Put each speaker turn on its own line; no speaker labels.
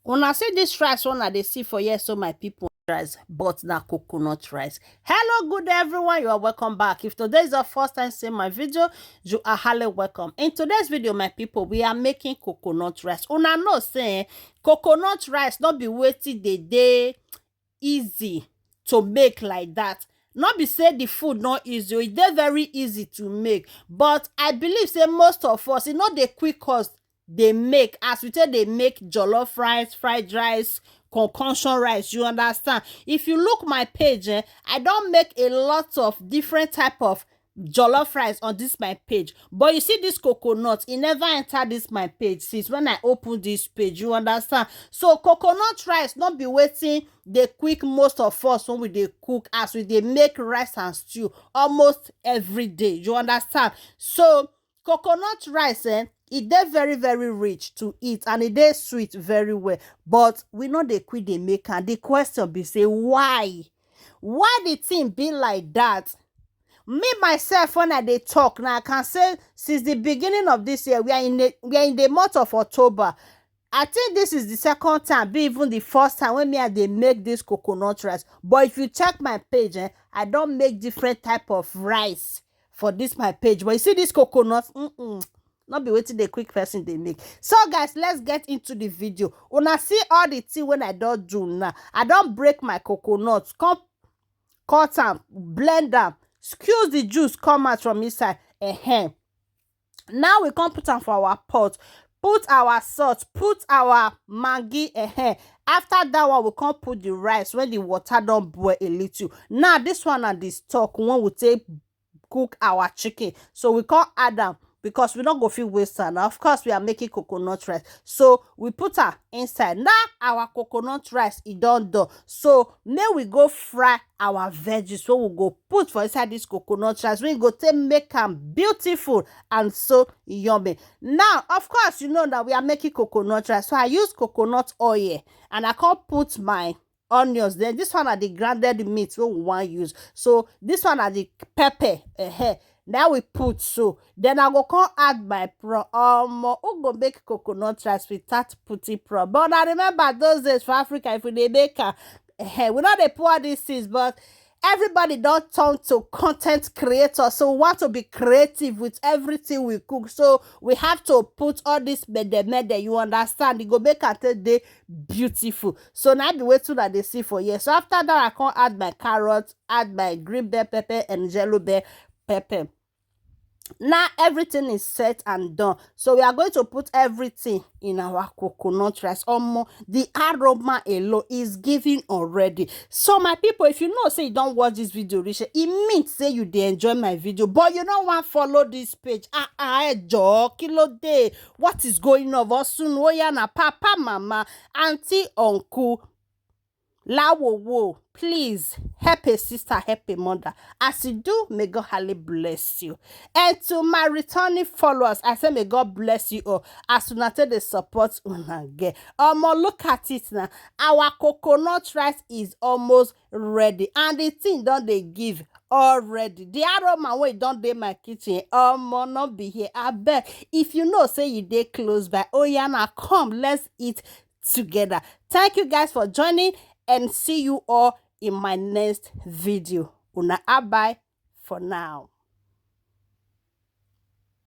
Una see this rice one I dey see for here, so my people, rice, but na coconut rice. Hello, good everyone, you are welcome back. If today is your first time seeing my video, you are highly welcome. In today's video, my people, we are making coconut rice. Una know say coconut rice not be wetin dey easy to make like that. Not be say the food not easy, e dey very easy to make, but I believe say most of us, e no dey quick us dey make as we take dey make jollof rice, fried rice, concoction rice, you understand. If you look my page, I don make a lot of different type of jollof rice on this my page, but you see this coconut, e never enter this my page since when I open this page, you understand. So coconut rice not be wetin dey quick most of us when we dey cook, as we dey make rice and stew almost every day, you understand. So coconut rice, e dey very rich to eat and e dey sweet very well, but we no dey quick dey make am. The question be say why the thing be like that? Me myself, when I dey talk now, I can say since the beginning of this year, we are in the month of October. I think this is the second time, be even the first time when me I dey make this coconut rice. But if you check my page, I don make different type of rice for this my page. But you see this coconut, not be wetin the quick person dey make. So guys, let's get into the video. Una see all the thing when I don do now. I don break my coconut, come cut am, blend am, squeeze the juice come out from inside. Now we come put am for our pot, put our salt, put our maggi. After that one, we come put the rice when the water don boil a little. Now this one na the stock when we take cook our chicken, so we come add am because we don't go fit waste am. Of course we are making coconut rice, so we put her inside. Now our coconut rice e don done, so may we go fry our veggies wey we go put for inside this coconut rice, wey go take make am beautiful and so yummy. Now of course you know that we are making coconut rice, so I use coconut oil and I can't put my onions. Then this one are the grounded meat wey we want use, so this one are the pepper. Now we put, so then I go come add my prawn. Who go make coconut rice without putting prawn? But I remember those days for Africa, if we dey make we know they pour these things, but everybody don't turn to content creator, so we want to be creative with everything we cook, so we have to put all this mede, you understand. It go make am dey beautiful. So now the way to that they see for here. So after that, I can add my carrots, add my green bell pepper and yellow bell pepper. Now everything is set and done, so we are going to put everything in our coconut rice. The aroma alone is giving already. So my people, if you know say you don't watch this video reach, it means say you dey enjoy my video, but you don't want follow this page. Joe kilo day, what is going on? Vosun na papa, mama, auntie, uncle, Lawo, please help a sister, help a mother. As you do, may God highly bless you. And to my returning followers, I say may God bless you all. As soon as they support una get. Look at it now. Our coconut rice is almost ready, and the thing don't they give already. The aroma wey don dey my kitchen, not be here. I bet if you know say you dey close by, now come, let's eat together. Thank you guys for joining, and see you all in my next video. Una bye for now.